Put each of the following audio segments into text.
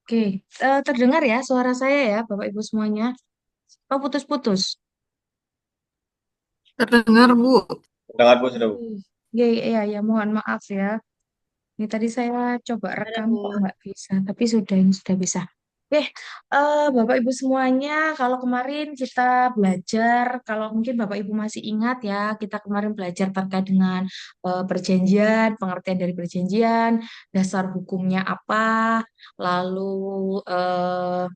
Oke, terdengar ya suara saya ya, Bapak Ibu semuanya. Oh, putus-putus. Terdengar, Bu. Dengar Bu sudah Bu. Hmm. Ya, ya, ya, mohon maaf ya. Ini tadi saya coba Ada, rekam kok Bu. nggak bisa, tapi ini sudah bisa. Oke, Bapak Ibu semuanya, kalau kemarin kita belajar, kalau mungkin Bapak Ibu masih ingat ya, kita kemarin belajar terkait dengan perjanjian, pengertian dari perjanjian, dasar hukumnya apa, lalu eh,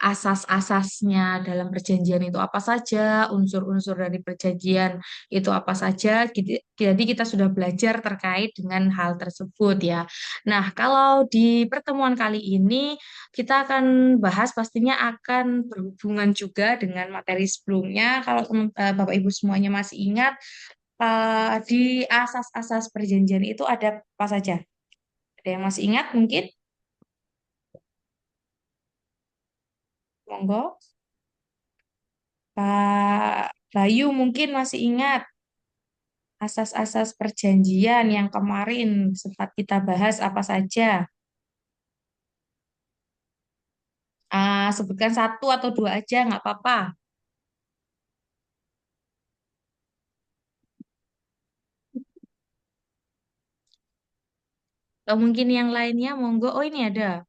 asas-asasnya dalam perjanjian itu apa saja, unsur-unsur dari perjanjian itu apa saja. Jadi kita sudah belajar terkait dengan hal tersebut ya. Nah, kalau di pertemuan kali ini kita akan bahas pastinya akan berhubungan juga dengan materi sebelumnya. Kalau Bapak Ibu semuanya masih ingat, di asas-asas perjanjian itu ada apa saja? Ada yang masih ingat mungkin? Monggo. Pak Bayu mungkin masih ingat asas-asas perjanjian yang kemarin sempat kita bahas apa saja. Sebutkan satu atau dua aja, nggak apa-apa. Atau mungkin yang lainnya, monggo. Oh, ini ada.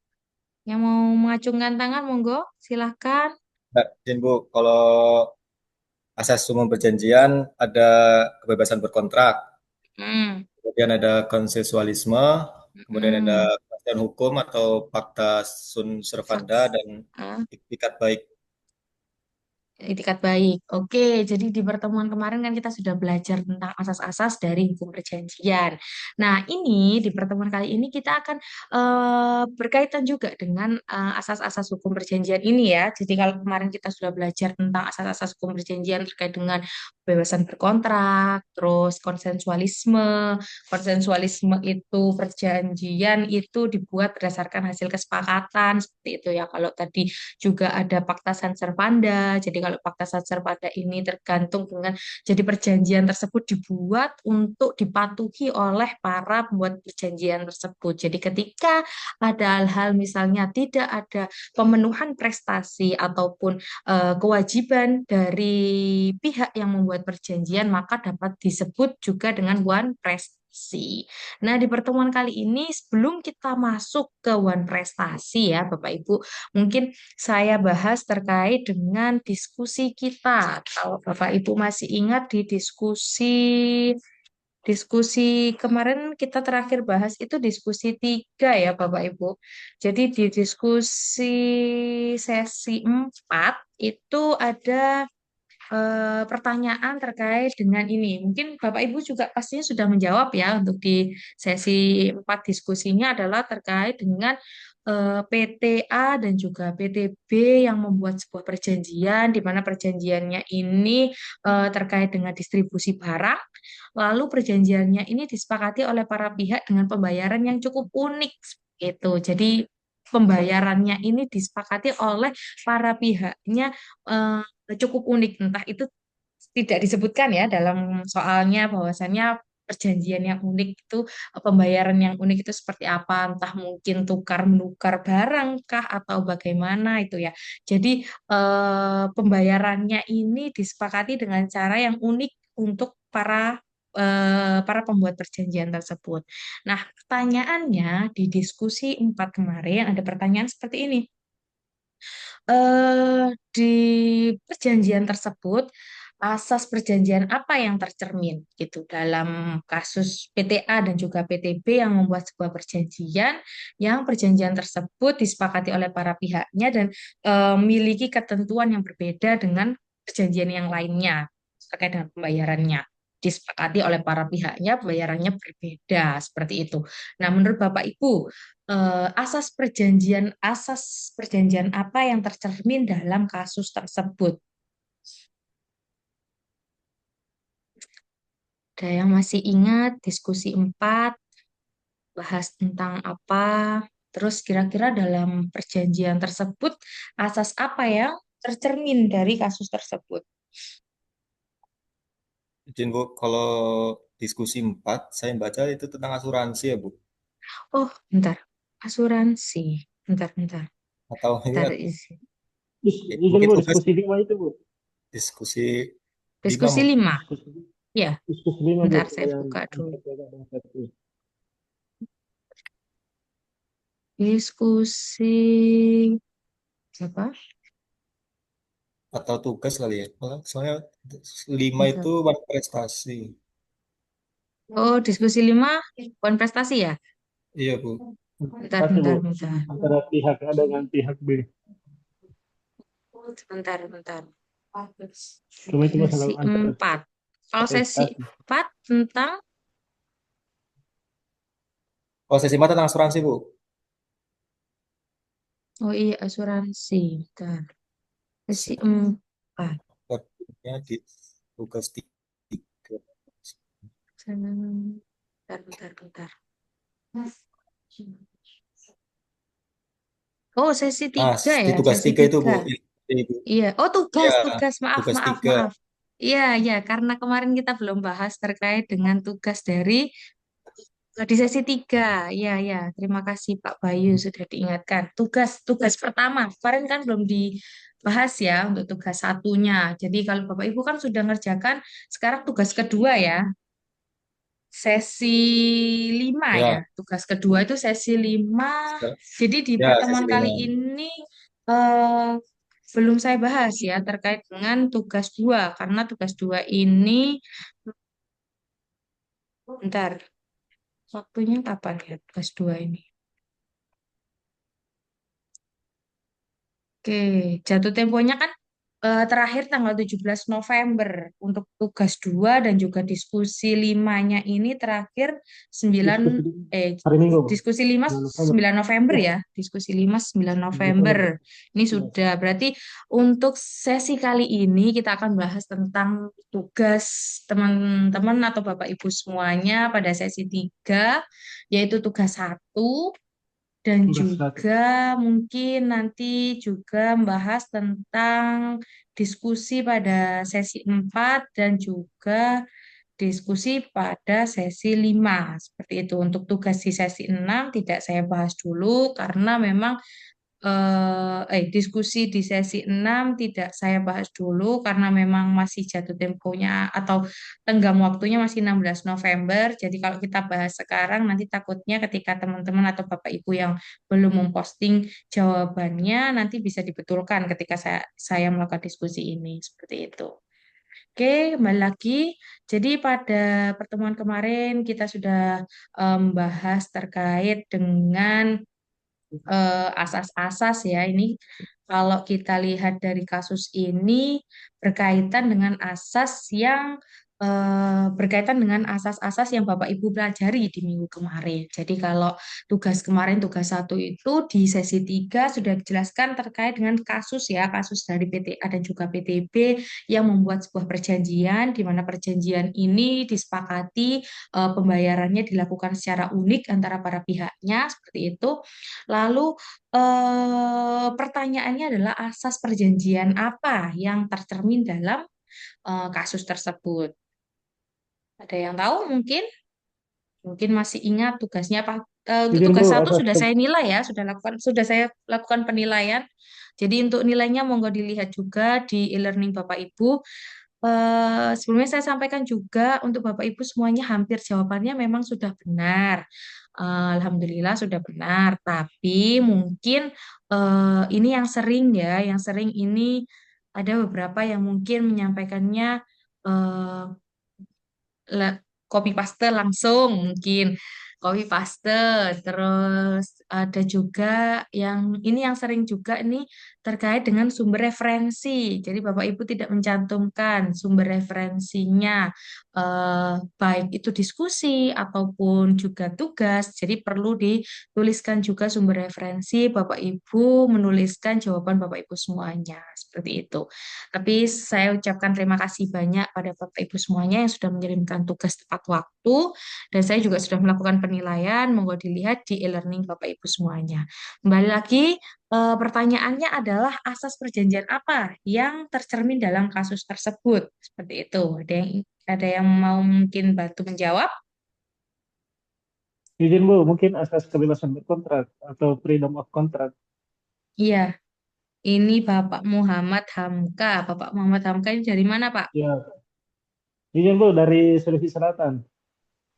Yang mau mengacungkan tangan, monggo. Silahkan. Nah, izin Bu, kalau asas umum perjanjian ada kebebasan berkontrak, Hmm. kemudian ada konsensualisme, kemudian ada Hmm. kepastian hukum atau fakta sunt servanda Faks. dan Ah. itikat baik. Itikat baik. Oke, jadi di pertemuan kemarin kan kita sudah belajar tentang asas-asas dari hukum perjanjian. Nah, ini di pertemuan kali ini kita akan berkaitan juga dengan asas-asas hukum perjanjian ini ya. Jadi kalau kemarin kita sudah belajar tentang asas-asas hukum perjanjian terkait dengan kebebasan berkontrak, terus konsensualisme. Konsensualisme itu perjanjian itu dibuat berdasarkan hasil kesepakatan seperti itu ya. Kalau tadi juga ada Pakta San Servanda. Jadi kalau Pakta San Servanda ini tergantung dengan jadi perjanjian tersebut dibuat untuk dipatuhi oleh para pembuat perjanjian tersebut. Jadi ketika ada hal-hal misalnya tidak ada pemenuhan prestasi ataupun kewajiban dari pihak yang membuat perjanjian maka dapat disebut juga dengan one prestasi. Nah, di pertemuan kali ini sebelum kita masuk ke one prestasi ya Bapak Ibu, mungkin saya bahas terkait dengan diskusi kita. Kalau Bapak Ibu masih ingat di diskusi diskusi kemarin kita terakhir bahas itu diskusi 3 ya Bapak Ibu. Jadi di diskusi sesi 4 itu ada pertanyaan terkait dengan ini. Mungkin Bapak Ibu juga pastinya sudah menjawab ya untuk di sesi 4 diskusinya adalah terkait dengan PTA dan juga PTB yang membuat sebuah perjanjian di mana perjanjiannya ini terkait dengan distribusi barang. Lalu perjanjiannya ini disepakati oleh para pihak dengan pembayaran yang cukup unik gitu. Jadi pembayarannya ini disepakati oleh para pihaknya cukup unik. Entah itu tidak disebutkan ya dalam soalnya bahwasannya perjanjian yang unik itu pembayaran yang unik itu seperti apa, entah mungkin tukar menukar barang kah atau bagaimana itu ya. Jadi pembayarannya ini disepakati dengan cara yang unik untuk para pembuat perjanjian tersebut. Nah, pertanyaannya di diskusi 4 kemarin ada pertanyaan seperti ini. Di perjanjian tersebut, asas perjanjian apa yang tercermin gitu dalam kasus PTA dan juga PTB yang membuat sebuah perjanjian yang perjanjian tersebut disepakati oleh para pihaknya dan memiliki ketentuan yang berbeda dengan perjanjian yang lainnya terkait dengan pembayarannya. Disepakati oleh para pihaknya, pembayarannya berbeda seperti itu. Nah, menurut Bapak Ibu, asas perjanjian apa yang tercermin dalam kasus tersebut? Ada yang masih ingat diskusi 4 bahas tentang apa? Terus kira-kira dalam perjanjian tersebut asas apa yang tercermin dari kasus tersebut? Izin Bu, kalau diskusi 4 saya baca itu tentang asuransi ya Bu. Oh, bentar. Asuransi. Bentar, bentar. atau ini Ntar isi. Izin mungkin Bu, tugas diskusi 5 itu Bu. diskusi lima Diskusi mungkin. 5. Diskusi, Ya, diskusi 5 Bu, bentar saya yang buka dulu. antar kakak dan versi. Diskusi apa? Atau tugas kali ya. Soalnya 5 itu Bentar. prestasi. Oh, diskusi 5 kontestasi ya? Iya, Bu. Bentar, Pasti Bu, bentar, bentar. antara pihak A dengan pihak B. Bentar, bentar. Cuma itu masalah Sesi antara 4. Kalau sesi prestasi. 4 tentang, Oh, sesi 5 tentang asuransi, Bu. oh iya, asuransi. Bentar. Sesi 4. Kerjanya di tugas 3. Bentar, bentar, bentar. Oh, sesi Nah, 3 di ya, tugas sesi 3 itu, 3. Bu. Ibu. Iya, oh tugas, Ya, tugas, maaf, tugas maaf, 3. maaf. Iya, iya, karena kemarin kita belum bahas terkait dengan tugas dari di sesi 3. Iya, iya, terima kasih Pak Bayu sudah diingatkan. Tugas, tugas pertama, kemarin kan belum dibahas ya untuk tugas satunya. Jadi kalau Bapak Ibu kan sudah ngerjakan, sekarang tugas kedua ya, sesi 5 ya. Ya, Tugas kedua itu sesi 5. Jadi di ya, sesi pertemuan kali 5. ini eh, belum saya bahas ya terkait dengan tugas 2 karena tugas 2 ini bentar, waktunya kapan ya tugas 2 ini? Oke, jatuh temponya kan terakhir tanggal 17 November untuk tugas 2 dan juga diskusi limanya ini terakhir 9 Diskusi di eh hari Minggu Bu, diskusi 5 9 November. 9 November Ya, ya. Diskusi 5 9 9 November. November. Ini Ya. sudah berarti untuk sesi kali ini kita akan bahas tentang tugas teman-teman atau Bapak Ibu semuanya pada sesi 3 yaitu tugas 1 dan Tugas satu. juga mungkin nanti juga membahas tentang diskusi pada sesi 4 dan juga diskusi pada sesi 5. Seperti itu. Untuk tugas di sesi 6 tidak saya bahas dulu karena memang diskusi di sesi 6 tidak saya bahas dulu karena memang masih jatuh temponya atau tenggang waktunya masih 16 November. Jadi kalau kita bahas sekarang nanti takutnya ketika teman-teman atau Bapak Ibu yang belum memposting jawabannya nanti bisa dibetulkan ketika saya melakukan diskusi ini. Seperti itu. Oke, kembali lagi. Jadi pada pertemuan kemarin kita sudah membahas terkait dengan asas-asas ya. Ini kalau kita lihat dari kasus ini berkaitan dengan asas yang berkaitan dengan asas-asas yang Bapak Ibu pelajari di minggu kemarin. Jadi kalau tugas kemarin, tugas 1 itu di sesi 3 sudah dijelaskan terkait dengan kasus ya, kasus dari PTA dan juga PTB yang membuat sebuah perjanjian di mana perjanjian ini disepakati pembayarannya dilakukan secara unik antara para pihaknya seperti itu. Lalu pertanyaannya adalah asas perjanjian apa yang tercermin dalam kasus tersebut? Ada yang tahu mungkin? Mungkin masih ingat tugasnya apa? Untuk Izin tugas Bu, satu asas sudah saya nilai ya, sudah saya lakukan penilaian. Jadi untuk nilainya monggo dilihat juga di e-learning Bapak Ibu. Sebelumnya saya sampaikan juga untuk Bapak Ibu semuanya hampir jawabannya memang sudah benar. Alhamdulillah sudah benar. Tapi mungkin ini yang sering ya, yang sering ini ada beberapa yang mungkin menyampaikannya eh, copy paste langsung mungkin copy paste terus ada juga yang ini yang sering juga ini terkait dengan sumber referensi jadi Bapak Ibu tidak mencantumkan sumber referensinya baik itu diskusi ataupun juga tugas jadi perlu dituliskan juga sumber referensi Bapak Ibu menuliskan jawaban Bapak Ibu semuanya seperti itu. Tapi saya ucapkan terima kasih banyak pada Bapak Ibu semuanya yang sudah mengirimkan tugas tepat waktu dan saya juga sudah melakukan penilaian. Monggo dilihat di e-learning Bapak Ibu semuanya. Kembali lagi, pertanyaannya adalah asas perjanjian apa yang tercermin dalam kasus tersebut? Seperti itu. Ada yang mau mungkin bantu menjawab? izin Bu, mungkin asas kebebasan berkontrak atau freedom of contract. Iya, ini Bapak Muhammad Hamka. Bapak Muhammad Hamka ini dari mana, Pak? Ya, ini kan Bu dari Sulawesi Selatan.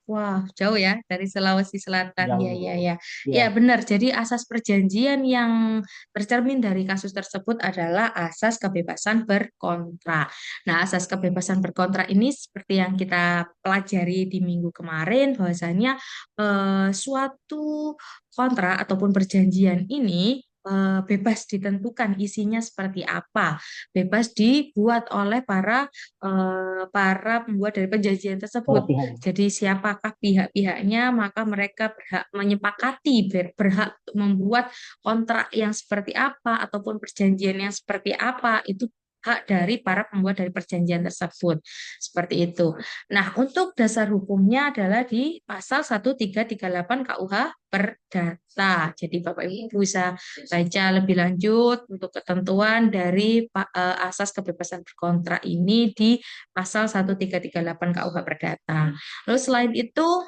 Wah, jauh ya dari Sulawesi Selatan. Ya, ya, Jauh. ya. Ya, Ya, benar. Jadi asas perjanjian yang tercermin dari kasus tersebut adalah asas kebebasan berkontrak. Nah, asas kebebasan berkontrak ini seperti yang kita pelajari di minggu kemarin, bahwasanya suatu kontrak ataupun perjanjian ini bebas ditentukan isinya seperti apa, bebas dibuat oleh para pembuat dari perjanjian para tersebut. pihak. Jadi siapakah pihak-pihaknya, maka mereka berhak menyepakati, berhak membuat kontrak yang seperti apa ataupun perjanjian yang seperti apa, itu hak dari para pembuat dari perjanjian tersebut. Seperti itu. Nah, untuk dasar hukumnya adalah di pasal 1338 KUH Perdata. Jadi Bapak Ibu bisa baca lebih lanjut untuk ketentuan dari asas kebebasan berkontrak ini di pasal 1338 KUH Perdata. Lalu selain itu,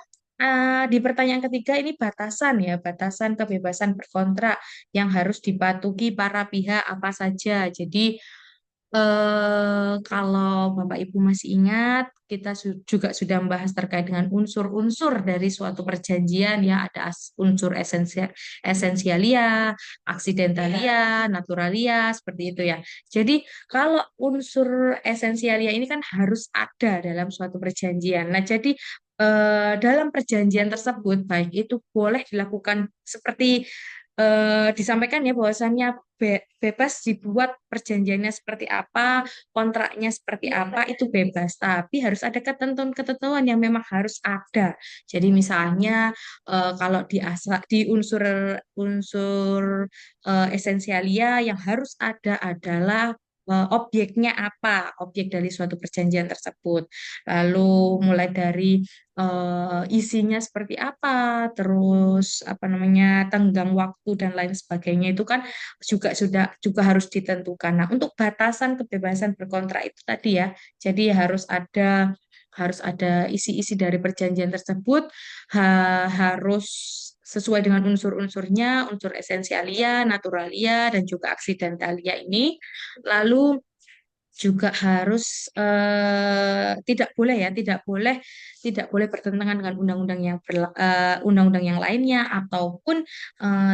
di pertanyaan ketiga ini batasan ya, batasan kebebasan berkontrak yang harus dipatuhi para pihak apa saja. Jadi kalau Bapak Ibu masih ingat, kita juga sudah membahas terkait dengan unsur-unsur dari suatu perjanjian ya, ada unsur esensialia, aksidentalia, naturalia, seperti itu ya. Jadi kalau unsur esensialia ini kan harus ada dalam suatu perjanjian. Nah, jadi dalam perjanjian tersebut baik itu boleh dilakukan seperti disampaikan ya bahwasannya bebas dibuat perjanjiannya seperti apa, kontraknya seperti apa itu bebas, tapi harus ada ketentuan-ketentuan yang memang harus ada. Jadi misalnya kalau di unsur esensialia yang harus ada adalah objeknya apa, objek dari suatu perjanjian tersebut. Lalu mulai dari isinya seperti apa, terus apa namanya tenggang waktu dan lain sebagainya itu kan juga harus ditentukan. Nah, untuk batasan kebebasan berkontrak itu tadi ya, jadi harus ada isi-isi dari perjanjian tersebut, harus sesuai dengan unsur-unsurnya, unsur esensialia, naturalia, dan juga aksidentalia ini. Lalu juga harus tidak boleh bertentangan dengan undang-undang yang lainnya ataupun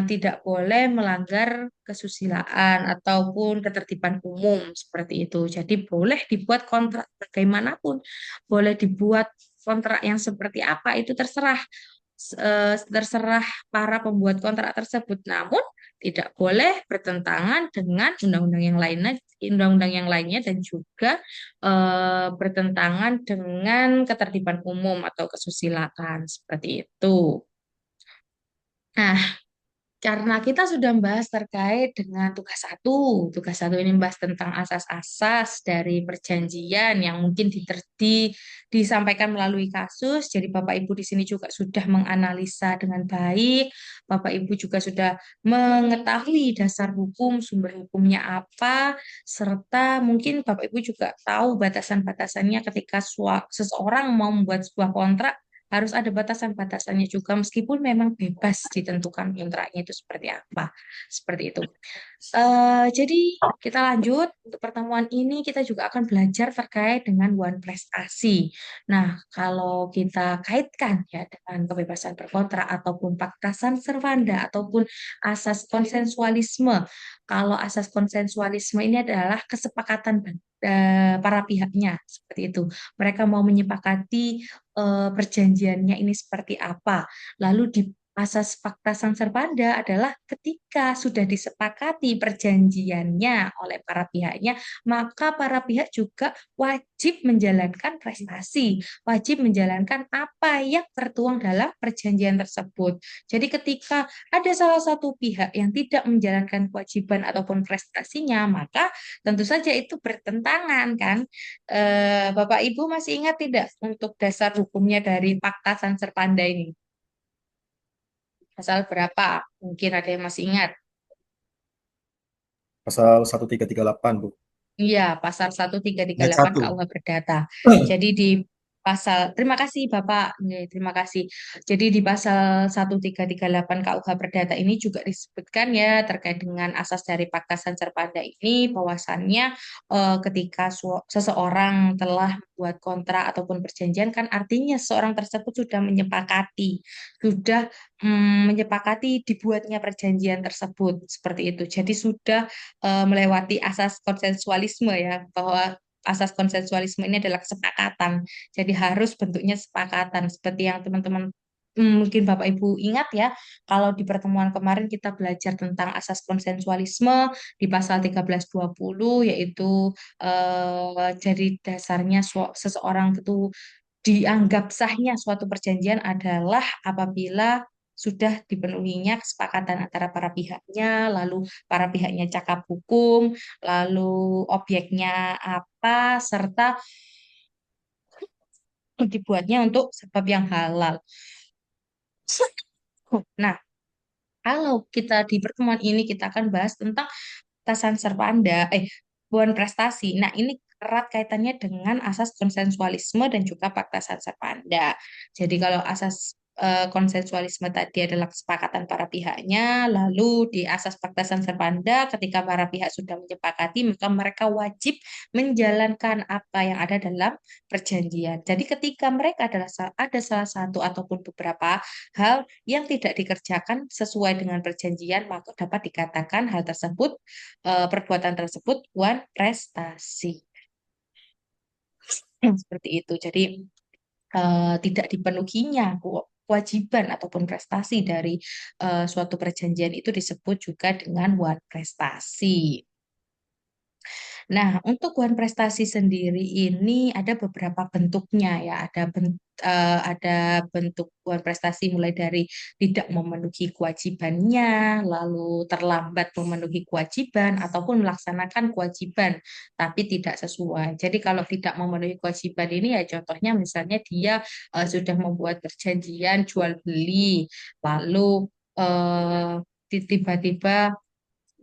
tidak boleh melanggar kesusilaan ataupun ketertiban umum seperti itu. Jadi boleh dibuat kontrak bagaimanapun, boleh dibuat kontrak yang seperti apa itu terserah para pembuat kontrak tersebut. Namun tidak boleh bertentangan dengan undang-undang yang lainnya dan juga bertentangan dengan ketertiban umum atau kesusilaan seperti itu. Nah, karena kita sudah membahas terkait dengan tugas satu ini membahas tentang asas-asas dari perjanjian yang mungkin disampaikan melalui kasus. Jadi Bapak Ibu di sini juga sudah menganalisa dengan baik. Bapak Ibu juga sudah mengetahui dasar hukum, sumber hukumnya apa, serta mungkin Bapak Ibu juga tahu batasan-batasannya ketika seseorang mau membuat sebuah kontrak harus ada batasan-batasannya juga meskipun memang bebas ditentukan kontraknya itu seperti apa. Seperti itu. Jadi kita lanjut untuk pertemuan ini kita juga akan belajar terkait dengan one prestasi. Nah, kalau kita kaitkan ya dengan kebebasan berkontrak ataupun fakta servanda ataupun asas konsensualisme. Kalau asas konsensualisme ini adalah kesepakatan para pihaknya seperti itu. Mereka mau menyepakati perjanjiannya ini seperti apa. Lalu di asas fakta servanda adalah ketika sudah disepakati perjanjiannya oleh para pihaknya, maka para pihak juga wajib menjalankan prestasi, wajib menjalankan apa yang tertuang dalam perjanjian tersebut. Jadi ketika ada salah satu pihak yang tidak menjalankan kewajiban ataupun prestasinya, maka tentu saja itu bertentangan kan. Bapak Ibu masih ingat tidak untuk dasar hukumnya dari Fakta Sanserpanda ini? Pasal berapa? Mungkin ada yang masih ingat. Pasal 1338, Bu. Iya, pasal 1338 Ayat 1. KUH Perdata. Jadi di Terima kasih Bapak. Terima kasih. Jadi di pasal 1338 KUH Perdata ini juga disebutkan ya terkait dengan asas dari Pakta Sanserpada ini bahwasannya ketika seseorang telah membuat kontrak ataupun perjanjian kan artinya seseorang tersebut sudah menyepakati dibuatnya perjanjian tersebut seperti itu. Jadi sudah melewati asas konsensualisme ya bahwa asas konsensualisme ini adalah kesepakatan. Jadi harus bentuknya sepakatan seperti yang teman-teman mungkin Bapak Ibu ingat ya, kalau di pertemuan kemarin kita belajar tentang asas konsensualisme di pasal 1320 yaitu jadi dasarnya seseorang itu dianggap sahnya suatu perjanjian adalah apabila sudah dipenuhinya kesepakatan antara para pihaknya, lalu para pihaknya cakap hukum, lalu objeknya apa, serta dibuatnya untuk sebab yang halal. Nah, kalau kita di pertemuan ini kita akan bahas tentang batasan serpanda, buan prestasi. Nah, ini erat kaitannya dengan asas konsensualisme dan juga fakta serpanda. Jadi kalau asas konsensualisme tadi adalah kesepakatan para pihaknya, lalu di asas fakta serpanda ketika para pihak sudah menyepakati, maka mereka wajib menjalankan apa yang ada dalam perjanjian. Jadi ketika mereka ada salah satu ataupun beberapa hal yang tidak dikerjakan sesuai dengan perjanjian, maka dapat dikatakan hal tersebut perbuatan tersebut bukan prestasi. Seperti itu. Jadi tidak dipenuhinya kewajiban ataupun prestasi dari suatu perjanjian itu disebut juga dengan wan prestasi. Nah, untuk wan prestasi sendiri ini ada beberapa bentuknya ya. Ada bentuk wan prestasi mulai dari tidak memenuhi kewajibannya, lalu terlambat memenuhi kewajiban ataupun melaksanakan kewajiban tapi tidak sesuai. Jadi kalau tidak memenuhi kewajiban ini ya contohnya misalnya dia sudah membuat perjanjian jual beli, lalu tiba-tiba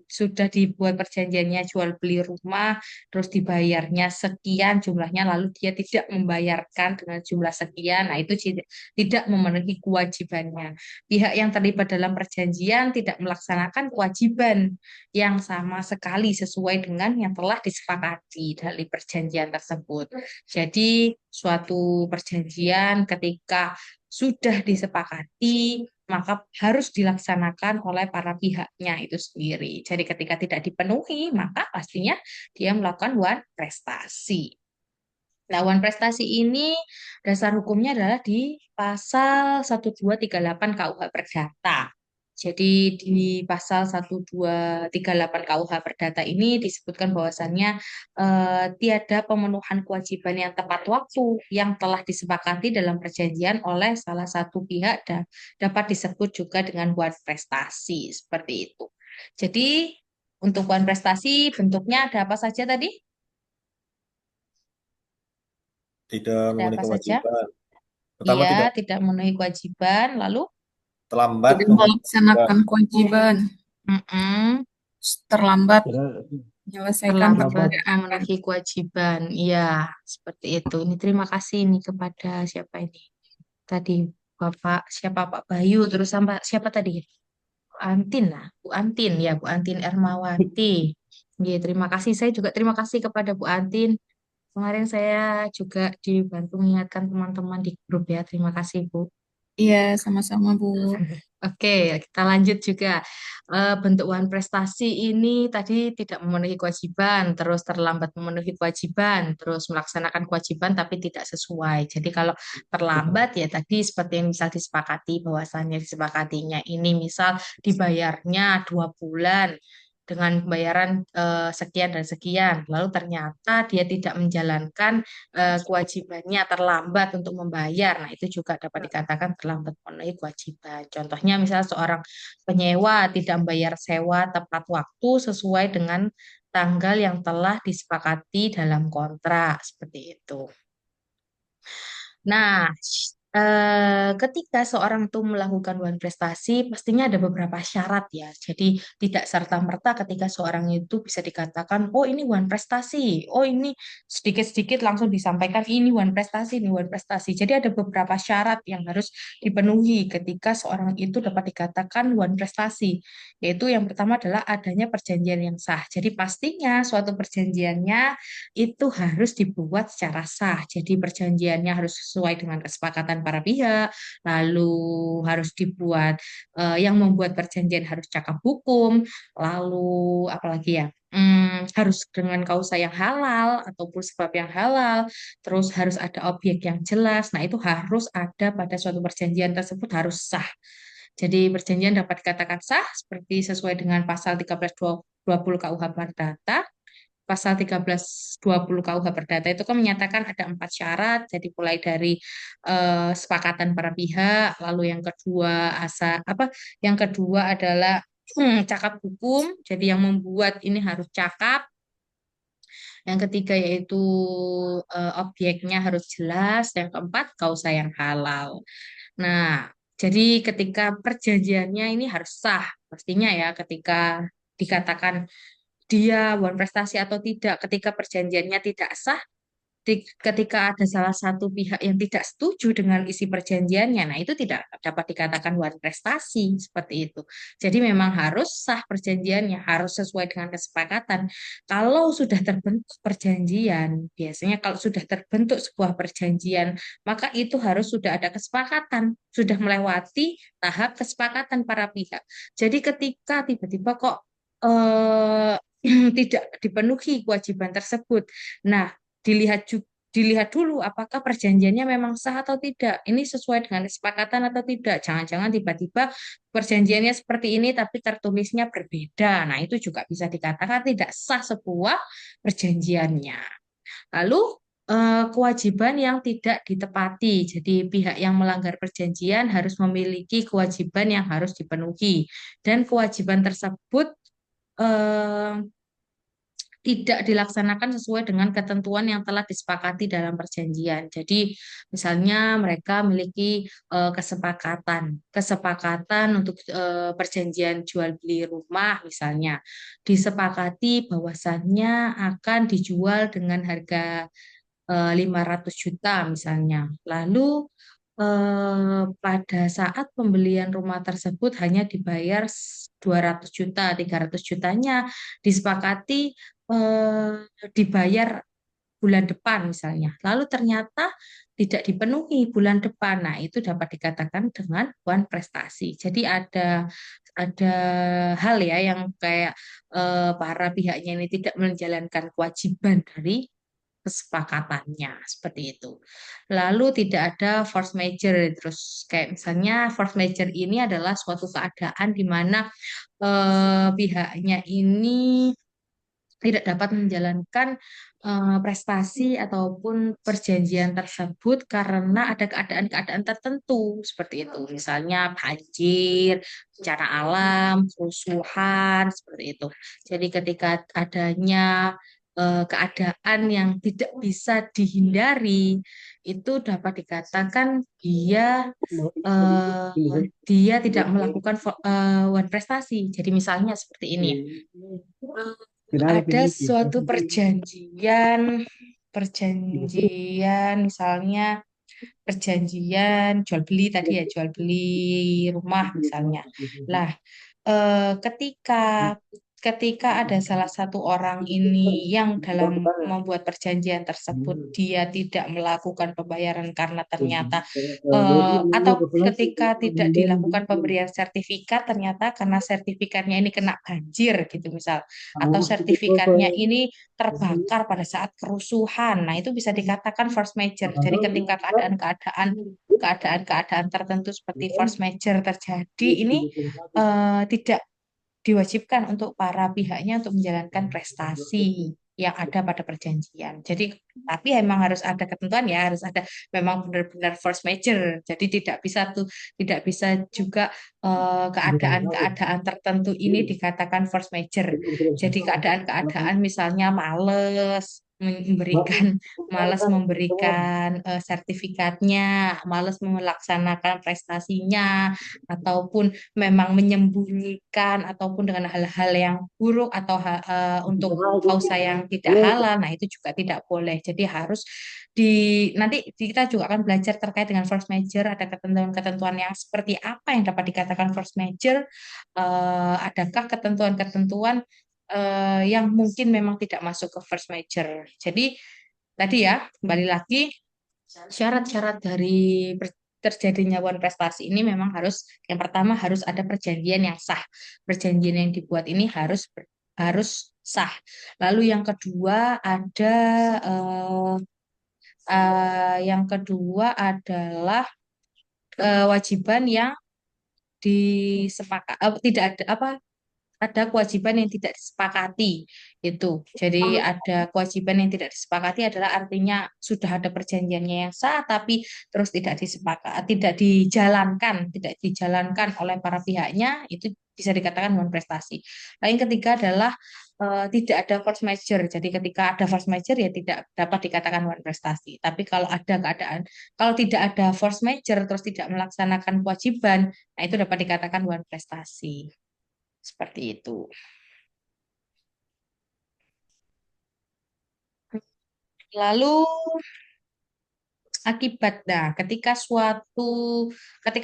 sudah dibuat perjanjiannya jual beli rumah, terus dibayarnya sekian jumlahnya, lalu dia tidak membayarkan dengan jumlah sekian, nah itu tidak memenuhi kewajibannya. Pihak yang terlibat dalam perjanjian tidak melaksanakan kewajiban yang sama sekali sesuai dengan yang telah disepakati dari perjanjian tersebut. Jadi suatu perjanjian ketika sudah disepakati maka harus dilaksanakan oleh para pihaknya itu sendiri. Jadi ketika tidak dipenuhi, maka pastinya dia melakukan wan prestasi. Nah, wan prestasi ini dasar hukumnya adalah di pasal 1238 KUH Perdata. Jadi di pasal 1238 KUH Perdata ini disebutkan bahwasannya tiada pemenuhan kewajiban yang tepat waktu yang telah disepakati dalam perjanjian oleh salah satu pihak dan dapat disebut juga dengan wan prestasi seperti itu. Jadi untuk wan prestasi bentuknya ada apa saja tadi? Tidak Ada memenuhi apa saja? kewajiban. Pertama, Iya, tidak tidak memenuhi kewajiban, lalu terlambat Tidak memenuhi kewajiban. melaksanakan kewajiban, mm-mm, terlambat Kira menyelesaikan terlambat terlambat pekerjaan. memenuhi kewajiban. Iya, seperti itu. Ini terima kasih ini kepada siapa ini? Tadi Bapak, siapa Pak Bayu, terus sama siapa tadi? Bu Antin lah, Bu Antin ya, Bu Antin Ermawati. Iya, terima kasih. Saya juga terima kasih kepada Bu Antin. Kemarin saya juga dibantu mengingatkan teman-teman di grup ya. Terima kasih, Bu. Iya, sama-sama Bu. Oke, kita lanjut juga. Bentuk uang prestasi ini tadi tidak memenuhi kewajiban, terus terlambat memenuhi kewajiban, terus melaksanakan kewajiban tapi tidak sesuai. Jadi kalau terlambat ya tadi seperti yang misal disepakati, bahwasannya disepakatinya ini misal dibayarnya 2 bulan dengan pembayaran sekian dan sekian, lalu ternyata dia tidak menjalankan kewajibannya terlambat untuk membayar. Nah, itu juga dapat dikatakan terlambat memenuhi kewajiban. Contohnya misalnya seorang penyewa tidak membayar sewa tepat waktu sesuai dengan tanggal yang telah disepakati dalam kontrak seperti itu. Nah, ketika seorang itu melakukan one prestasi, pastinya ada beberapa syarat ya. Jadi tidak serta-merta ketika seorang itu bisa dikatakan, oh ini one prestasi, oh ini sedikit-sedikit langsung disampaikan ini one prestasi, ini one prestasi. Jadi ada beberapa syarat yang harus dipenuhi ketika seorang itu dapat dikatakan one prestasi. Yaitu yang pertama adalah adanya perjanjian yang sah. Jadi pastinya suatu perjanjiannya itu harus dibuat secara sah. Jadi perjanjiannya harus sesuai dengan kesepakatan para pihak, lalu harus dibuat yang membuat perjanjian harus cakap hukum, lalu apalagi ya? Harus dengan kausa yang halal ataupun sebab yang halal, terus harus ada objek yang jelas. Nah, itu harus ada pada suatu perjanjian tersebut harus sah. Jadi perjanjian dapat dikatakan sah seperti sesuai dengan pasal 1320 KUH Perdata. Pasal 1320 KUH Perdata itu kan menyatakan ada 4 syarat, jadi mulai dari kesepakatan para pihak, lalu yang kedua yang kedua adalah cakap hukum, jadi yang membuat ini harus cakap. Yang ketiga yaitu objeknya harus jelas, yang keempat kausa yang halal. Nah, jadi ketika perjanjiannya ini harus sah, pastinya ya ketika dikatakan dia one prestasi atau tidak, ketika perjanjiannya tidak sah, ketika ada salah satu pihak yang tidak setuju dengan isi perjanjiannya, nah itu tidak dapat dikatakan one prestasi seperti itu. Jadi memang harus sah perjanjiannya, harus sesuai dengan kesepakatan. Kalau sudah terbentuk perjanjian, biasanya kalau sudah terbentuk sebuah perjanjian, maka itu harus sudah ada kesepakatan, sudah melewati tahap kesepakatan para pihak. Jadi ketika tiba-tiba kok eh, tidak dipenuhi kewajiban tersebut, nah dilihat dulu apakah perjanjiannya memang sah atau tidak. Ini sesuai dengan kesepakatan atau tidak. Jangan-jangan tiba-tiba perjanjiannya seperti ini tapi tertulisnya berbeda. Nah, itu juga bisa dikatakan tidak sah sebuah perjanjiannya. Lalu kewajiban yang tidak ditepati. Jadi pihak yang melanggar perjanjian harus memiliki kewajiban yang harus dipenuhi dan kewajiban tersebut eh, tidak dilaksanakan sesuai dengan ketentuan yang telah disepakati dalam perjanjian. Jadi, misalnya mereka memiliki kesepakatan untuk perjanjian jual beli rumah, misalnya disepakati bahwasannya akan dijual dengan harga 500 juta, misalnya. Lalu pada saat pembelian rumah tersebut hanya dibayar 200 juta, 300 jutanya disepakati eh, dibayar bulan depan misalnya. Lalu ternyata tidak dipenuhi bulan depan. Nah, itu dapat dikatakan dengan one prestasi. Jadi ada hal ya yang kayak para pihaknya ini tidak menjalankan kewajiban dari kesepakatannya seperti itu. Lalu tidak ada force majeure. Terus kayak misalnya force majeure ini adalah suatu keadaan di mana pihaknya ini tidak dapat menjalankan prestasi ataupun perjanjian tersebut karena ada keadaan-keadaan tertentu seperti itu. Misalnya banjir, bencana alam, kerusuhan, seperti itu. Jadi ketika adanya keadaan yang tidak bisa dihindari, itu dapat dikatakan dia tidak melakukan one prestasi. Jadi misalnya seperti ini. Finale Ada finiti. suatu perjanjian misalnya perjanjian jual beli tadi ya, jual beli rumah misalnya. Lah, ketika ada salah satu orang ini yang dalam membuat perjanjian tersebut dia tidak melakukan pembayaran karena ternyata atau ketika tidak dilakukan pemberian sertifikat ternyata karena sertifikatnya ini kena banjir gitu misal, atau sertifikatnya ini terbakar pada saat kerusuhan. Nah, itu bisa dikatakan force majeure. Jadi ketika keadaan tertentu seperti force majeure terjadi, ini tidak diwajibkan untuk para pihaknya untuk menjalankan prestasi yang ada pada perjanjian. Jadi, tapi emang harus ada ketentuan ya, harus ada memang benar-benar force majeure. Jadi tidak bisa juga keadaan-keadaan tertentu ini dikatakan force majeure. Jadi keadaan-keadaan misalnya males, memberikan, malas Kan semua memberikan sertifikatnya, malas melaksanakan prestasinya, ataupun memang menyembunyikan, ataupun dengan hal-hal yang buruk atau untuk pausa yang tidak halal, nah itu juga tidak boleh. Jadi harus di nanti kita juga akan belajar terkait dengan force major, ada ketentuan-ketentuan yang seperti apa yang dapat dikatakan force major, adakah ketentuan-ketentuan yang mungkin memang tidak masuk ke first major. Jadi tadi ya, kembali lagi syarat-syarat dari terjadinya one prestasi ini memang harus yang pertama harus ada perjanjian yang sah. Perjanjian yang dibuat ini harus sah. Lalu yang kedua adalah kewajiban yang tidak ada ada kewajiban yang tidak disepakati itu. Jadi ada kewajiban yang tidak disepakati adalah artinya sudah ada perjanjiannya yang sah tapi terus tidak dijalankan oleh para pihaknya itu bisa dikatakan non prestasi. Lain ketiga adalah tidak ada force major. Jadi ketika ada force major ya tidak dapat dikatakan one prestasi. Tapi kalau tidak ada force major terus tidak melaksanakan kewajiban, nah itu dapat dikatakan one prestasi. Seperti itu. Lalu akibat, nah, ketika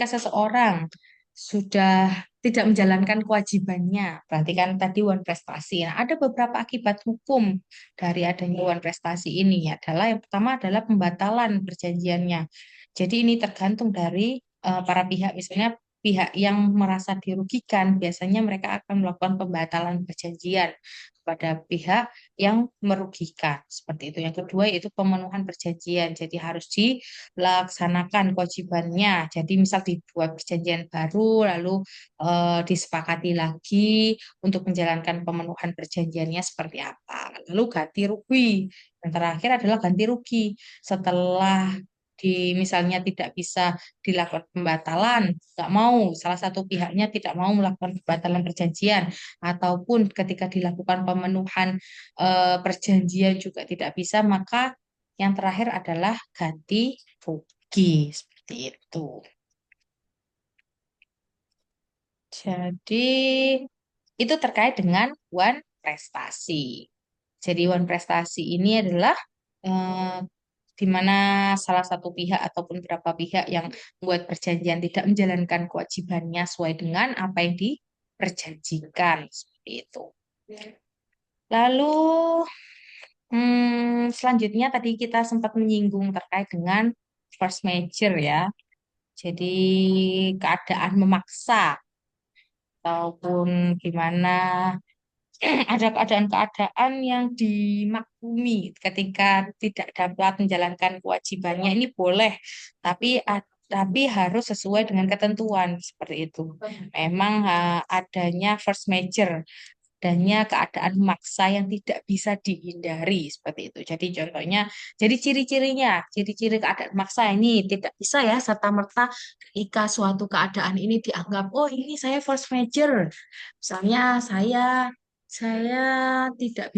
seseorang sudah tidak menjalankan kewajibannya, berarti kan tadi one prestasi. Nah, ada beberapa akibat hukum dari adanya one prestasi ini adalah yang pertama adalah pembatalan perjanjiannya. Jadi ini tergantung dari para pihak, misalnya pihak yang merasa dirugikan, biasanya mereka akan melakukan pembatalan perjanjian kepada pihak yang merugikan. Seperti itu. Yang kedua yaitu pemenuhan perjanjian. Jadi harus dilaksanakan kewajibannya. Jadi misal dibuat perjanjian baru, lalu disepakati lagi untuk menjalankan pemenuhan perjanjiannya seperti apa. Lalu ganti rugi. Yang terakhir adalah ganti rugi. Setelah misalnya tidak bisa dilakukan pembatalan, nggak mau, salah satu pihaknya tidak mau melakukan pembatalan perjanjian, ataupun ketika dilakukan pemenuhan perjanjian juga tidak bisa, maka yang terakhir adalah ganti rugi. Seperti itu. Jadi itu terkait dengan one prestasi. Jadi one prestasi ini adalah eh, di mana salah satu pihak ataupun beberapa pihak yang membuat perjanjian tidak menjalankan kewajibannya sesuai dengan apa yang diperjanjikan. Seperti itu. Lalu selanjutnya tadi kita sempat menyinggung terkait dengan force major ya. Jadi keadaan memaksa ataupun gimana ada keadaan-keadaan yang dimaklumi ketika tidak dapat menjalankan kewajibannya ini boleh, tapi harus sesuai dengan ketentuan seperti itu. Memang adanya force major, adanya keadaan memaksa yang tidak bisa dihindari seperti itu. Jadi contohnya, jadi ciri-ciri keadaan memaksa ini tidak bisa ya serta-merta ketika suatu keadaan ini dianggap, oh ini saya force major. Misalnya saya tidak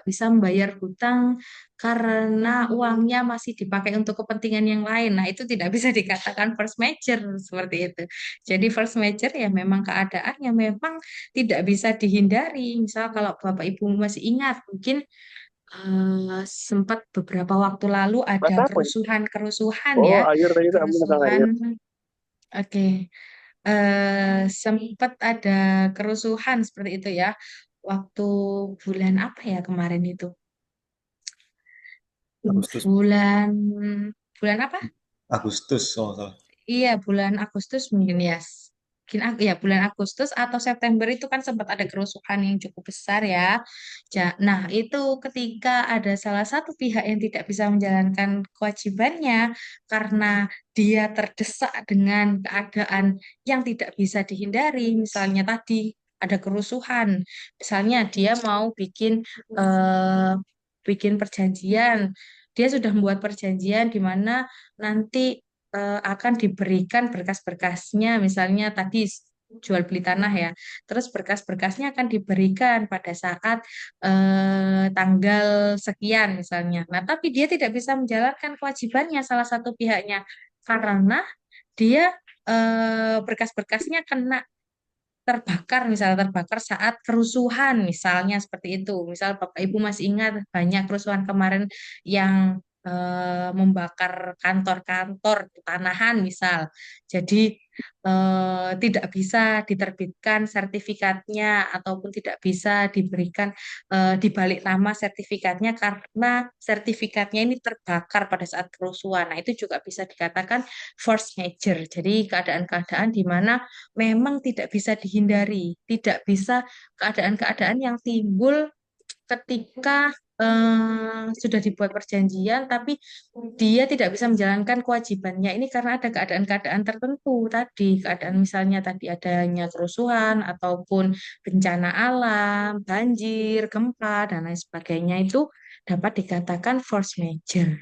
bisa membayar hutang karena uangnya masih dipakai untuk kepentingan yang lain. Nah, itu tidak bisa dikatakan force major seperti itu. Jadi force major ya memang keadaan yang memang tidak bisa dihindari. Misal kalau Bapak Ibu masih ingat, mungkin sempat beberapa waktu lalu ada mata apa ya? kerusuhan Oh, ya, air tadi itu ambil tentang kerusuhan. air. Oke, sempat ada kerusuhan seperti itu ya. Waktu bulan apa ya kemarin itu? Agustus, Bulan bulan apa? Agustus, oh, salah. Iya, bulan Agustus mungkin ya. Mungkin ya bulan Agustus atau September itu kan sempat ada kerusuhan yang cukup besar ya. Nah, itu ketika ada salah satu pihak yang tidak bisa menjalankan kewajibannya karena dia terdesak dengan keadaan yang tidak bisa dihindari. Misalnya tadi ada kerusuhan. Misalnya dia mau eh, bikin perjanjian. Dia sudah membuat perjanjian di mana nanti akan diberikan berkas-berkasnya, misalnya tadi jual beli tanah ya. Terus berkas-berkasnya akan diberikan pada saat tanggal sekian misalnya. Nah, tapi dia tidak bisa menjalankan kewajibannya salah satu pihaknya karena dia berkas-berkasnya kena terbakar, misalnya terbakar saat kerusuhan misalnya seperti itu. Misal Bapak Ibu masih ingat banyak kerusuhan kemarin yang membakar kantor-kantor tanahan misal. Jadi tidak bisa diterbitkan sertifikatnya ataupun tidak bisa diberikan dibalik nama sertifikatnya karena sertifikatnya ini terbakar pada saat kerusuhan. Nah, itu juga bisa dikatakan force majeure. Jadi keadaan-keadaan di mana memang tidak bisa dihindari, tidak bisa keadaan-keadaan yang timbul ketika sudah dibuat perjanjian, tapi dia tidak bisa menjalankan kewajibannya. Ini karena ada keadaan-keadaan tertentu tadi, keadaan misalnya tadi adanya kerusuhan ataupun bencana alam, banjir, gempa, dan lain sebagainya itu dapat dikatakan force majeure.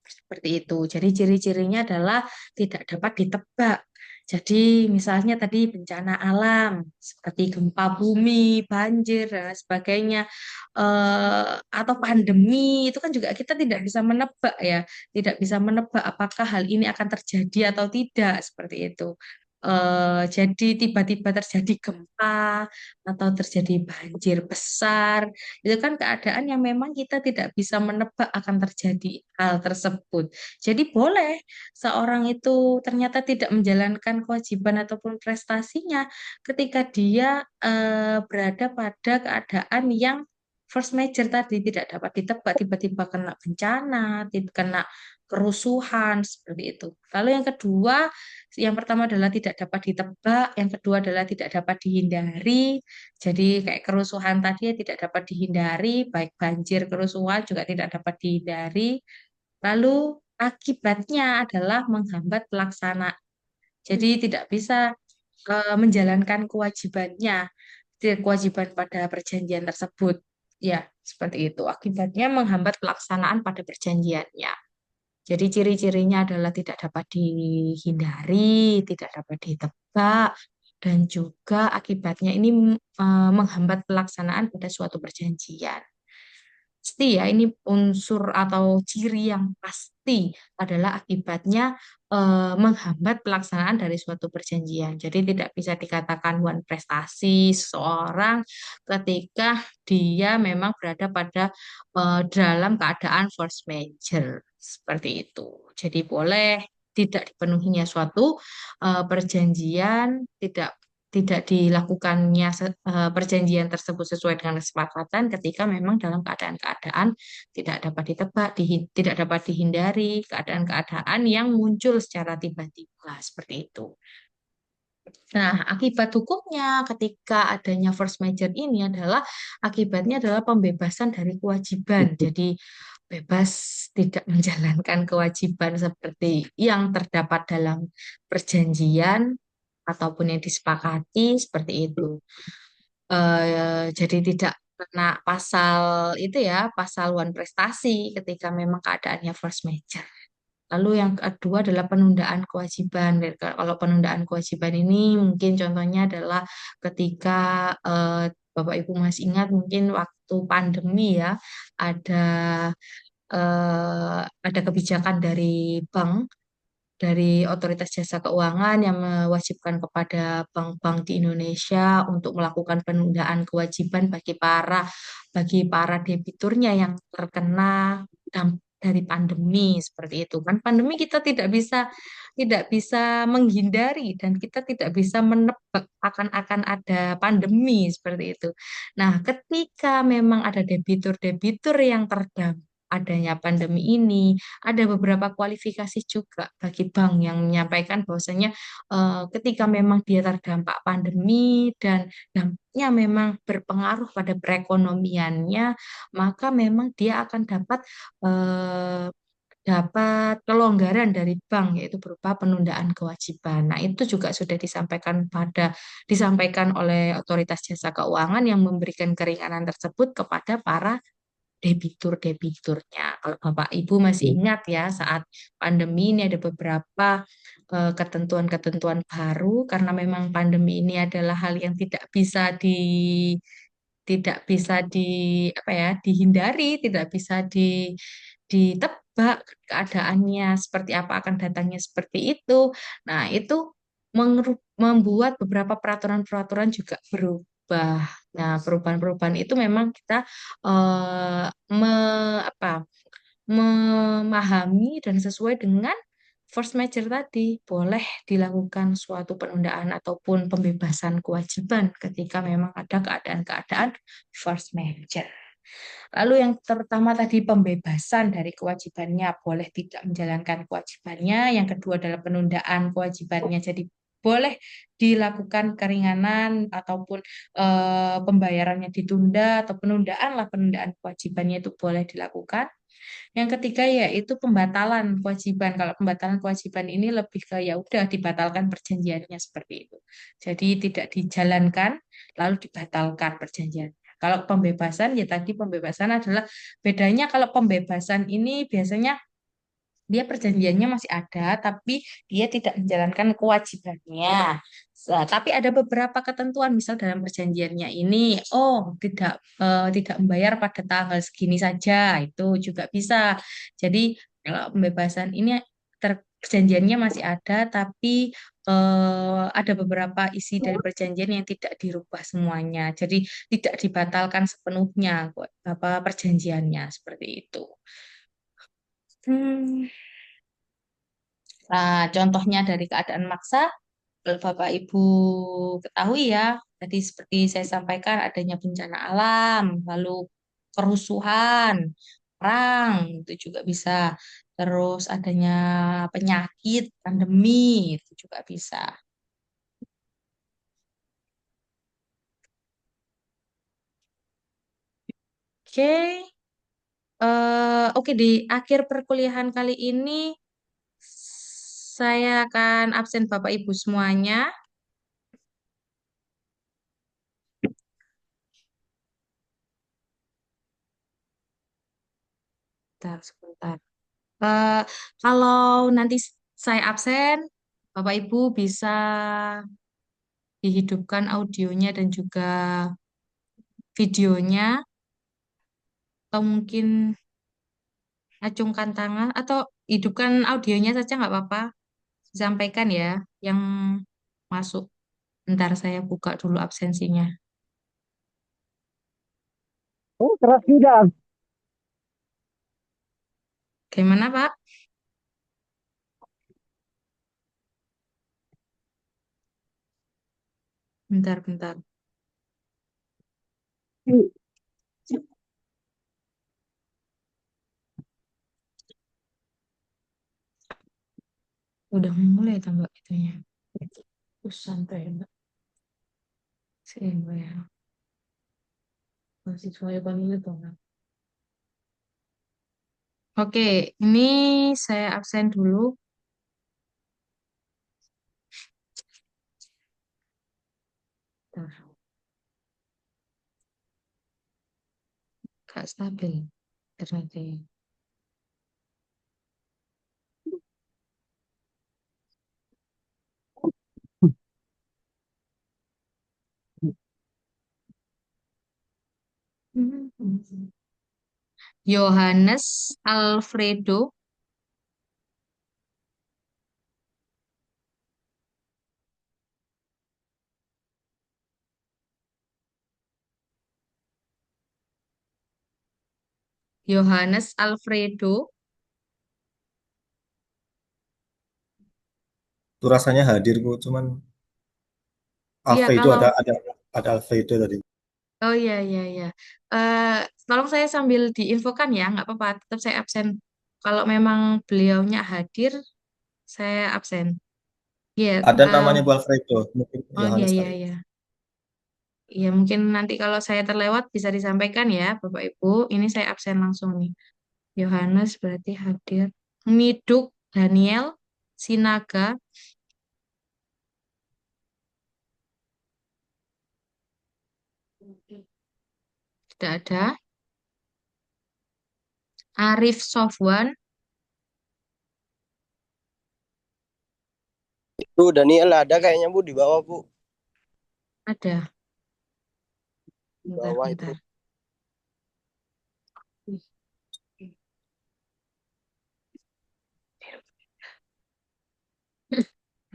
Seperti itu. Jadi ciri-cirinya adalah tidak dapat ditebak. Jadi misalnya tadi bencana alam seperti gempa bumi, banjir dan sebagainya, atau pandemi itu kan juga kita tidak bisa menebak ya, tidak bisa menebak apakah hal ini akan terjadi atau tidak seperti itu. Jadi tiba-tiba terjadi gempa atau terjadi banjir besar, itu kan keadaan yang memang kita tidak bisa menebak akan terjadi hal tersebut. Jadi boleh seorang itu ternyata tidak menjalankan kewajiban ataupun prestasinya ketika dia berada pada keadaan yang force major tadi tidak dapat ditebak, tiba-tiba kena bencana, kena kerusuhan seperti itu. Lalu yang kedua, yang pertama adalah tidak dapat ditebak, yang kedua adalah tidak dapat dihindari. Jadi kayak kerusuhan tadi ya tidak dapat dihindari, baik banjir, kerusuhan juga tidak dapat dihindari. Lalu akibatnya adalah menghambat pelaksanaan. Jadi tidak bisa menjalankan kewajibannya, kewajiban pada perjanjian tersebut. Ya, seperti itu. Akibatnya menghambat pelaksanaan pada perjanjiannya. Jadi ciri-cirinya adalah tidak dapat dihindari, tidak dapat ditebak, dan juga akibatnya ini menghambat pelaksanaan pada suatu perjanjian. Pasti ya, ini unsur atau ciri yang pasti adalah akibatnya menghambat pelaksanaan dari suatu perjanjian. Jadi tidak bisa dikatakan one prestasi seseorang ketika dia memang berada pada dalam keadaan force majeure seperti itu. Jadi boleh tidak dipenuhinya suatu perjanjian, tidak dilakukannya perjanjian tersebut sesuai dengan kesepakatan ketika memang dalam keadaan-keadaan tidak dapat ditebak, tidak dapat dihindari, keadaan-keadaan yang muncul secara tiba-tiba seperti itu. Nah, akibat hukumnya ketika adanya force majeure ini adalah akibatnya adalah pembebasan dari kewajiban. Jadi bebas tidak menjalankan kewajiban seperti yang terdapat dalam perjanjian ataupun yang disepakati seperti itu. Jadi tidak kena pasal itu ya, pasal one prestasi ketika memang keadaannya force majeure. Lalu yang kedua adalah penundaan kewajiban. Dan kalau penundaan kewajiban ini mungkin contohnya adalah ketika Bapak Ibu masih ingat mungkin waktu pandemi ya ada ada kebijakan dari bank, dari Otoritas Jasa Keuangan yang mewajibkan kepada bank-bank di Indonesia untuk melakukan penundaan kewajiban bagi para debiturnya yang terkena dampak dari pandemi seperti itu kan. Pandemi kita tidak bisa menghindari dan kita tidak bisa menebak akan ada pandemi seperti itu. Nah, ketika memang ada debitur-debitur yang terdampak adanya pandemi ini, ada beberapa kualifikasi juga bagi bank yang menyampaikan bahwasanya ketika memang dia terdampak pandemi dan dampaknya memang berpengaruh pada perekonomiannya, maka memang dia akan dapat kelonggaran dari bank yaitu berupa penundaan kewajiban. Nah, itu juga sudah disampaikan oleh Otoritas Jasa Keuangan yang memberikan keringanan tersebut kepada para debitur-debiturnya. Kalau Bapak Ibu masih ingat ya, saat pandemi ini ada beberapa ketentuan-ketentuan baru karena memang pandemi ini adalah hal yang tidak bisa di apa ya, dihindari, tidak bisa ditebak keadaannya seperti apa, akan datangnya seperti itu. Nah, itu membuat beberapa peraturan-peraturan juga berubah. Nah, perubahan-perubahan itu memang kita eh, apa, memahami dan sesuai dengan force majeure tadi, boleh dilakukan suatu penundaan ataupun pembebasan kewajiban ketika memang ada keadaan-keadaan force majeure. Lalu yang pertama tadi pembebasan dari kewajibannya, boleh tidak menjalankan kewajibannya. Yang kedua adalah penundaan kewajibannya. Jadi boleh dilakukan keringanan ataupun pembayarannya ditunda atau penundaan lah, penundaan kewajibannya itu boleh dilakukan. Yang ketiga yaitu pembatalan kewajiban. Kalau pembatalan kewajiban ini lebih ke ya udah dibatalkan perjanjiannya seperti itu. Jadi tidak dijalankan lalu dibatalkan perjanjian. Kalau pembebasan ya tadi pembebasan adalah bedanya, kalau pembebasan ini biasanya dia perjanjiannya masih ada, tapi dia tidak menjalankan kewajibannya. Tapi ada beberapa ketentuan, misal dalam perjanjiannya ini, oh tidak membayar pada tanggal segini saja, itu juga bisa. Jadi kalau pembebasan ini perjanjiannya masih ada, tapi ada beberapa isi dari perjanjian yang tidak dirubah semuanya. Jadi tidak dibatalkan sepenuhnya, apa perjanjiannya seperti itu. Hmm. Nah, contohnya dari keadaan maksa, kalau Bapak Ibu ketahui ya, tadi seperti saya sampaikan adanya bencana alam, lalu kerusuhan, perang, itu juga bisa. Terus adanya penyakit, pandemi, itu juga bisa. Oke, oke, di akhir perkuliahan kali ini saya akan absen Bapak Ibu semuanya. Bentar, sebentar. Eh, Kalau nanti saya absen, Bapak Ibu bisa dihidupkan audionya dan juga videonya, atau mungkin acungkan tangan, atau hidupkan audionya saja nggak apa-apa. Sampaikan ya yang masuk. Bentar saya buka dulu absensinya. Oh, keras juga. Gimana Pak? Bentar, bentar. Udah mulai tambah itunya. Terus santai Mbak. Sih Mbak ya. Masih saya panggil itu Mbak. Oke, ini saya absen dulu. Bentar, gak stabil. Ternyata. Yohanes Alfredo, Yohanes Alfredo, Itu rasanya hadir Bu, cuman iya Alfredo kalau, ada Alfredo tadi. oh iya iya iya, eh tolong saya sambil diinfokan ya, nggak apa-apa, tetap saya absen. Kalau memang beliaunya hadir, saya absen. Iya, Ada namanya Bu Alfredo, mungkin oh iya Yohanes iya kali. iya, iya mungkin nanti kalau saya terlewat bisa disampaikan ya, Bapak Ibu. Ini saya absen langsung nih. Yohanes berarti hadir. Miduk Daniel Sinaga tidak ada. Arif Sofwan, Itu Daniel ada kayaknya Bu di bawah Bu. ada. Di Bentar, bawah itu. bentar.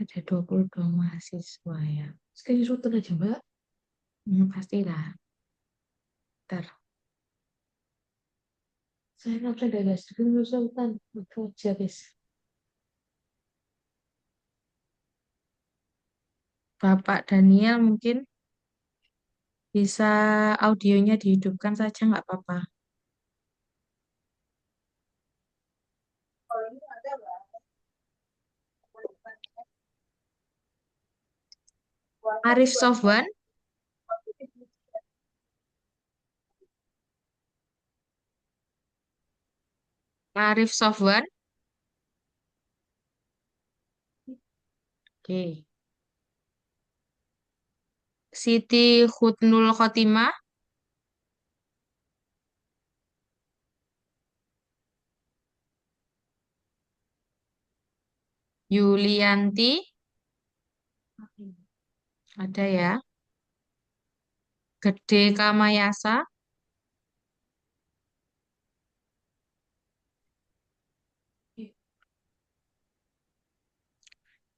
Ada 22 mahasiswa ya. Screenshot aja, Mbak. Pastilah. Bentar. Saya nggak bisa ada screenshotan. Itu aja, guys. Bapak Daniel mungkin bisa audionya dihidupkan saja, nggak apa-apa. Arif Sofwan, Arif Sofwan. Oke. Siti Husnul Khotimah, Yulianti, ada ya. Gede Kamayasa,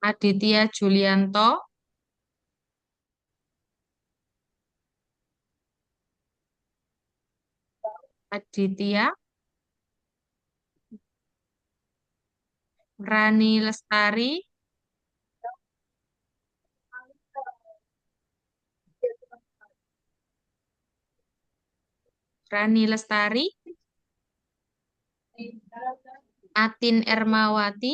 Aditya Julianto, Aditya, Rani Lestari, Rani Lestari, Atin Ermawati,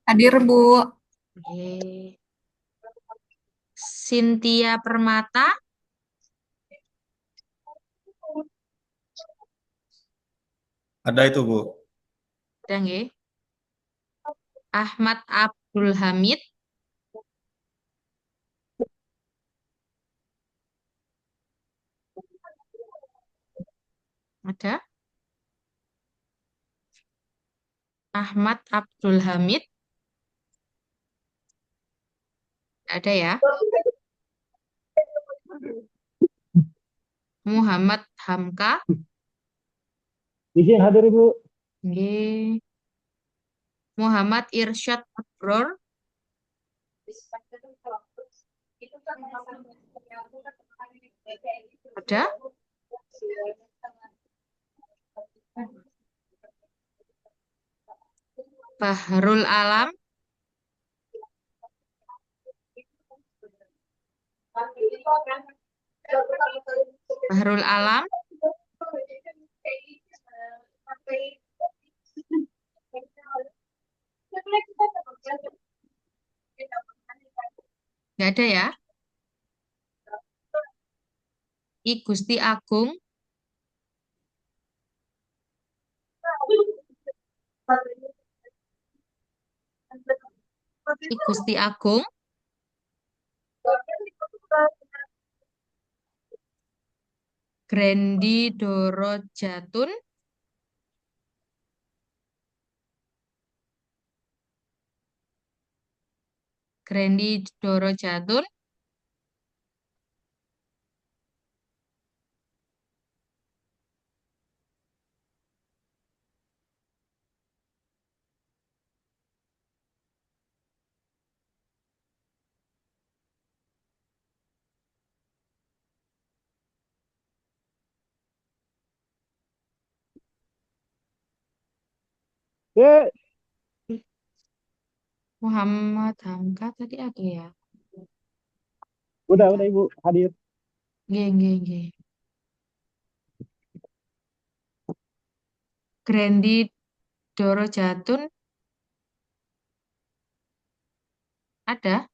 Hadir, Bu. oke. Cynthia Permata, Ada itu, Bu. ada nggih? Ahmad Abdul Hamid, ada. Ahmad Abdul Hamid, ada ya. Muhammad Hamka, Izin hadir Ibu. nggih. Muhammad Irsyad Abror, ada. Bahrul Alam, Bahrul Alam, nggak ada ya. I Gusti Agung, I Gusti Agung, Grandi Doro Jatun, Grandi Doro Jatun, Ya, Muhammad Hamka tadi ada ya. udah Bentar. Ibu hadir. Nggih, nggih, nggih. Grandi Doro Jatun ada.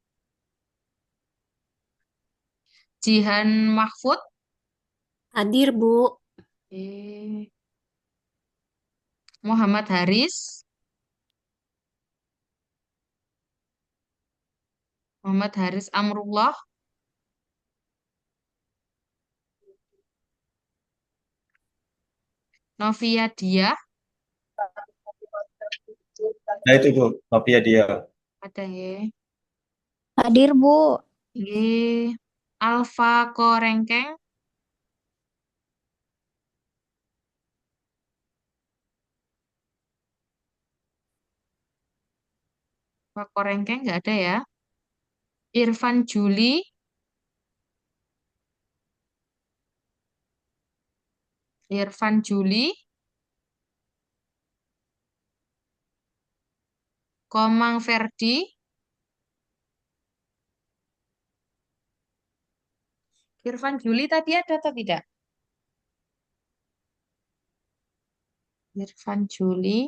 Jihan Mahfud, Hadir, Bu. eh, Muhammad Haris, Muhammad Haris Amrullah, Novia Dia, Nah itu Bu, Novia dia. ada ya. Hadir, Bu. Nggih. Alfa Korengkeng, Alfa Korengkeng nggak ada ya. Irfan Juli, Irfan Juli, Komang Ferdi, Irfan Juli tadi ada atau tidak? Irfan Juli,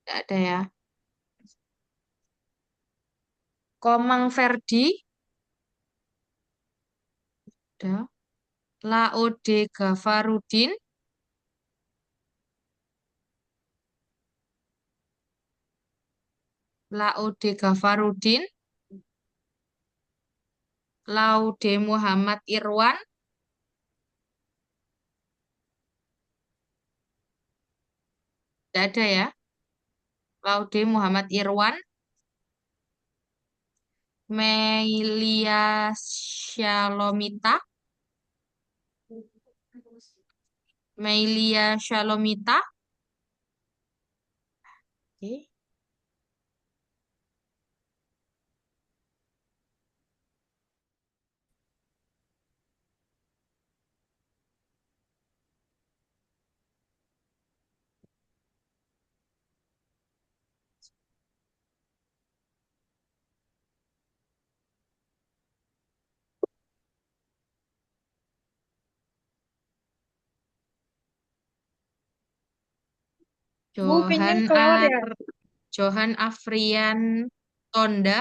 nggak ada ya. Komang Ferdi, ada. Laode Gafarudin, Laode Gafarudin, Laude Muhammad Irwan, nggak ada ya. Laude Muhammad Irwan, Melia Shalomita, Melia Shalomita, oke. Bu, kayaknya Johan kelewat ya. Johan Afrian Tonda,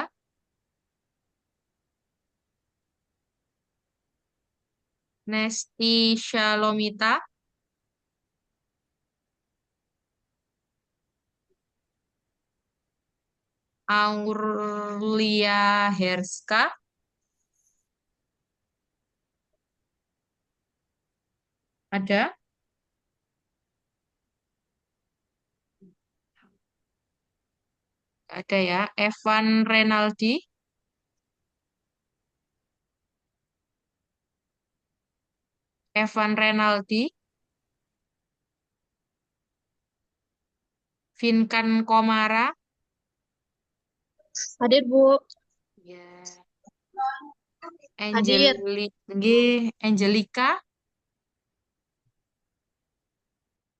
Nesti Shalomita, Aulia Herska, ada. Ada ya. Evan Renaldi, Evan Renaldi, Vinkan Komara, Hadir, Bu. ya. Hadir. Angelika,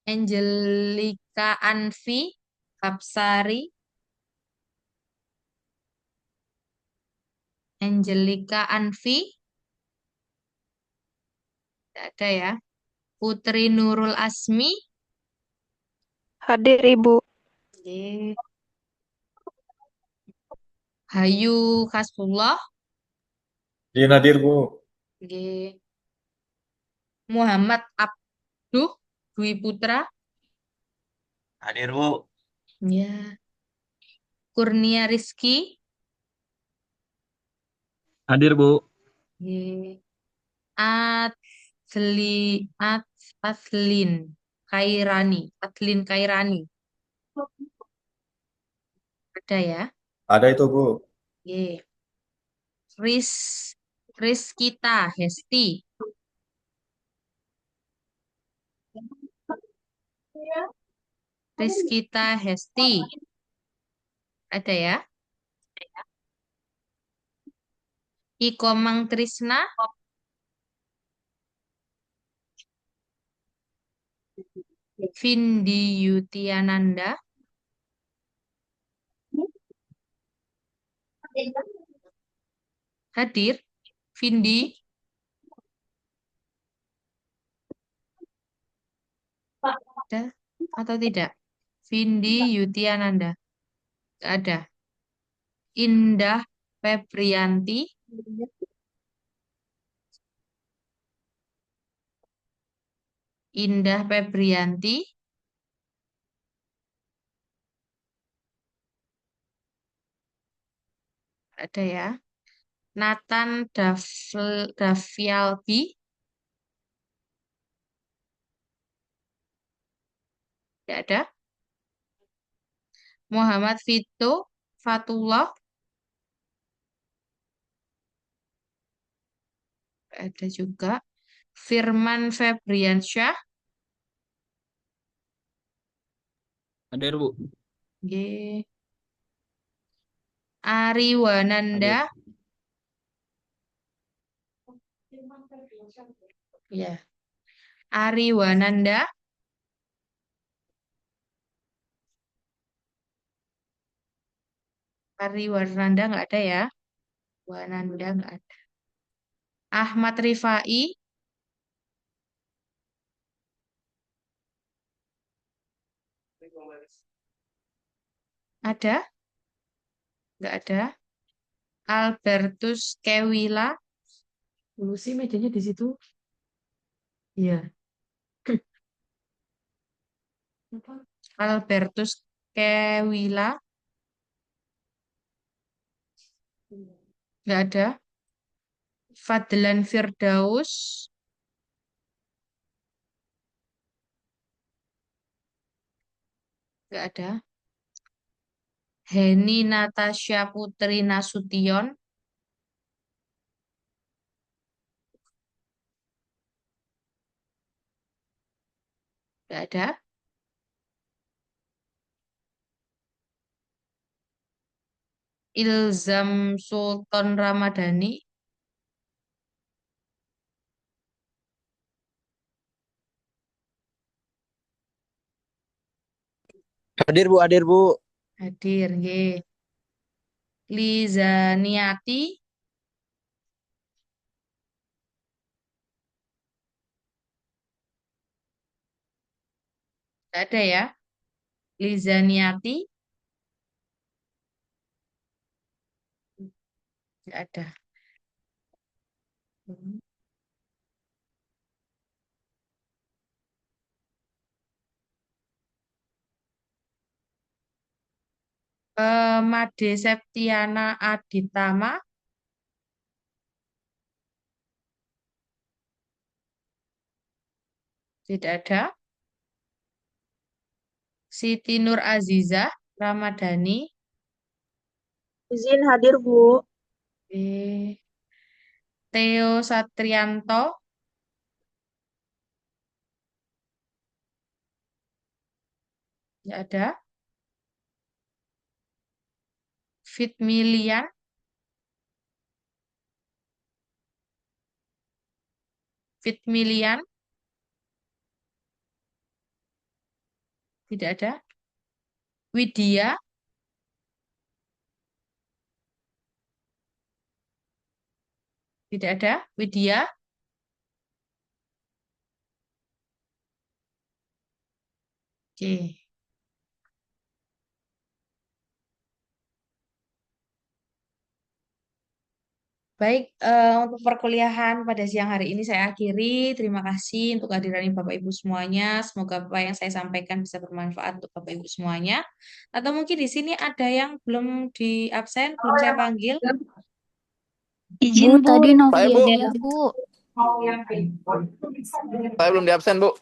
Angelika Anfi, Hapsari, Angelika Anfi, tidak ada ya. Putri Nurul Asmi, Hadir, Ibu. oke. Hayu Hasbullah, Dia hadir Bu. oke. Muhammad Abduh Dwi Putra, Hadir, Bu. ya. Kurnia Rizky, Hadir, Bu. oke. Adli Adlin Kairani, Adlin Kairani, ada ya. Ada itu Bu. Oke. Ris Rizkita Hesti, Rizkita Hesti, ada ya. Ikomang Trisna, Vindi Yutiananda, hadir. Vindi, ada atau tidak? Vindi Yutiananda, nggak ada. Indah Febrianti, Indah Febrianti, ada ya. Nathan Dafialbi. Tidak ada. Muhammad Vito Fatullah. Tidak ada juga. Firman Febriansyah. Hadir, Bu. G. Ari Wananda. Hadir. Ya. Ari Wananda. Ari Wananda nggak ada ya. Wananda nggak ada. Ahmad Rifai. Ada? Nggak ada. Albertus Kewila. Dulu sih mejanya di situ. Iya. Albertus Kewila. Nggak ada. Fadlan Firdaus. Nggak ada. Heni Natasha Putri Nasution. Nggak ada. Ilzam Sultan Ramadhani. Hadir, Bu. Hadir, Bu. Hadir, nggih. Liza Niati. Nggak ada ya. Liza Niati. Nggak ada. Made Septiana Aditama. Tidak ada. Siti Nur Azizah Ramadhani. Izin hadir, Bu. Eh, Theo Satrianto. Tidak ada. Fitmilian. Fitmilian. Tidak ada. Widya. Tidak ada. Widya. Oke. Baik, untuk perkuliahan pada siang hari ini saya akhiri. Terima kasih untuk kehadiran Bapak Ibu semuanya. Semoga apa yang saya sampaikan bisa bermanfaat untuk Bapak Ibu semuanya. Atau mungkin di sini ada yang belum di absen, belum saya panggil. Izin, Bu, tadi Saya, Novia Bu. dia, Bu. Saya belum di absen, Bu.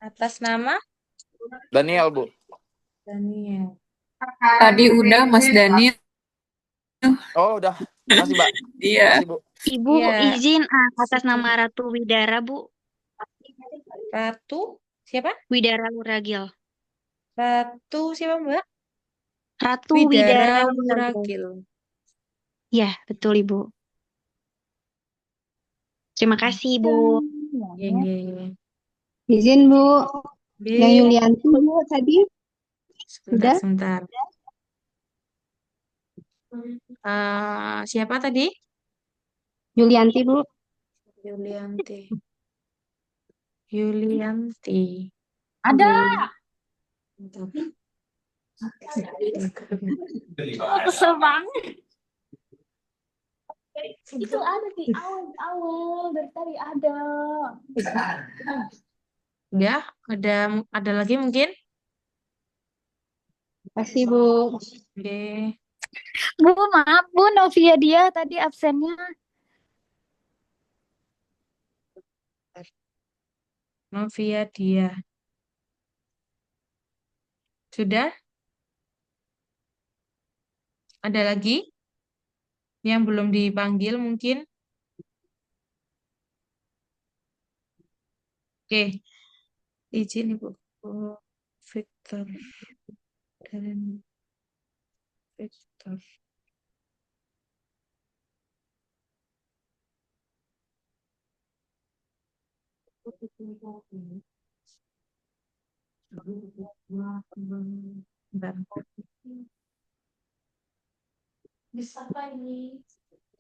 Atas nama Daniel, Bu. Daniel. Tadi udah Mas Daniel. Oh, udah. Makasih, Mbak. Iya. Makasih, Bu. Ibu, Iya, izin atas nama Ratu Widara, Bu. Ratu. Siapa? Widara Wuragil. Ratu siapa, Mbak? Ratu Widara Widara Wuragil. Wuragil. Ya, betul, Ibu. Terima kasih, Bu. Iya. Izin Bu, yang Bi, Yulianti Bu tadi sebentar, udah. sebentar. Siapa tadi? Yulianti Bu. Yulianti. Yulianti. Ada. Bentar. Kesel banget. Itu ada di awal dari tadi ada. Ya, ada lagi mungkin? Terima kasih Bu. Oke. Bu, maaf Bu, Novia dia tadi absennya. Novia dia. Sudah? Ada lagi yang belum dipanggil mungkin? Oke, izin Ibu. Oh, Victor dan Victor. Bentar.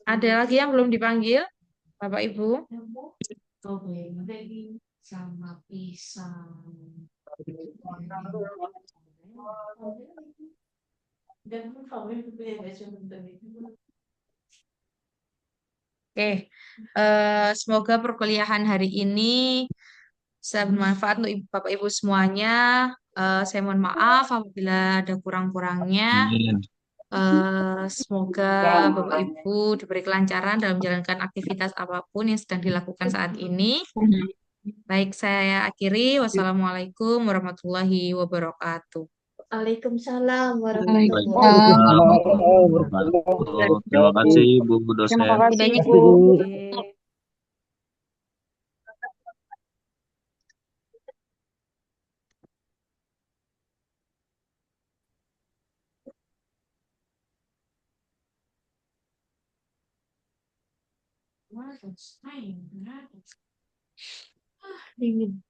Ada lagi yang belum dipanggil, Bapak Ibu? Oke, semoga perkuliahan hari ini bisa bermanfaat untuk Bapak Ibu semuanya. Saya mohon maaf apabila ada kurang-kurangnya. Amin. Semoga Bapak Ibu diberi kelancaran dalam menjalankan aktivitas apapun yang sedang dilakukan saat ini. Baik, saya akhiri. Wassalamualaikum warahmatullahi wabarakatuh. Waalaikumsalam Waalaikumsalam. warahmatullahi Waalaikumsalam warahmatullahi wabarakatuh. Terima kasih Bu Terima dosen. kasih Banyak, Bu. Bu. Oke. Dingin.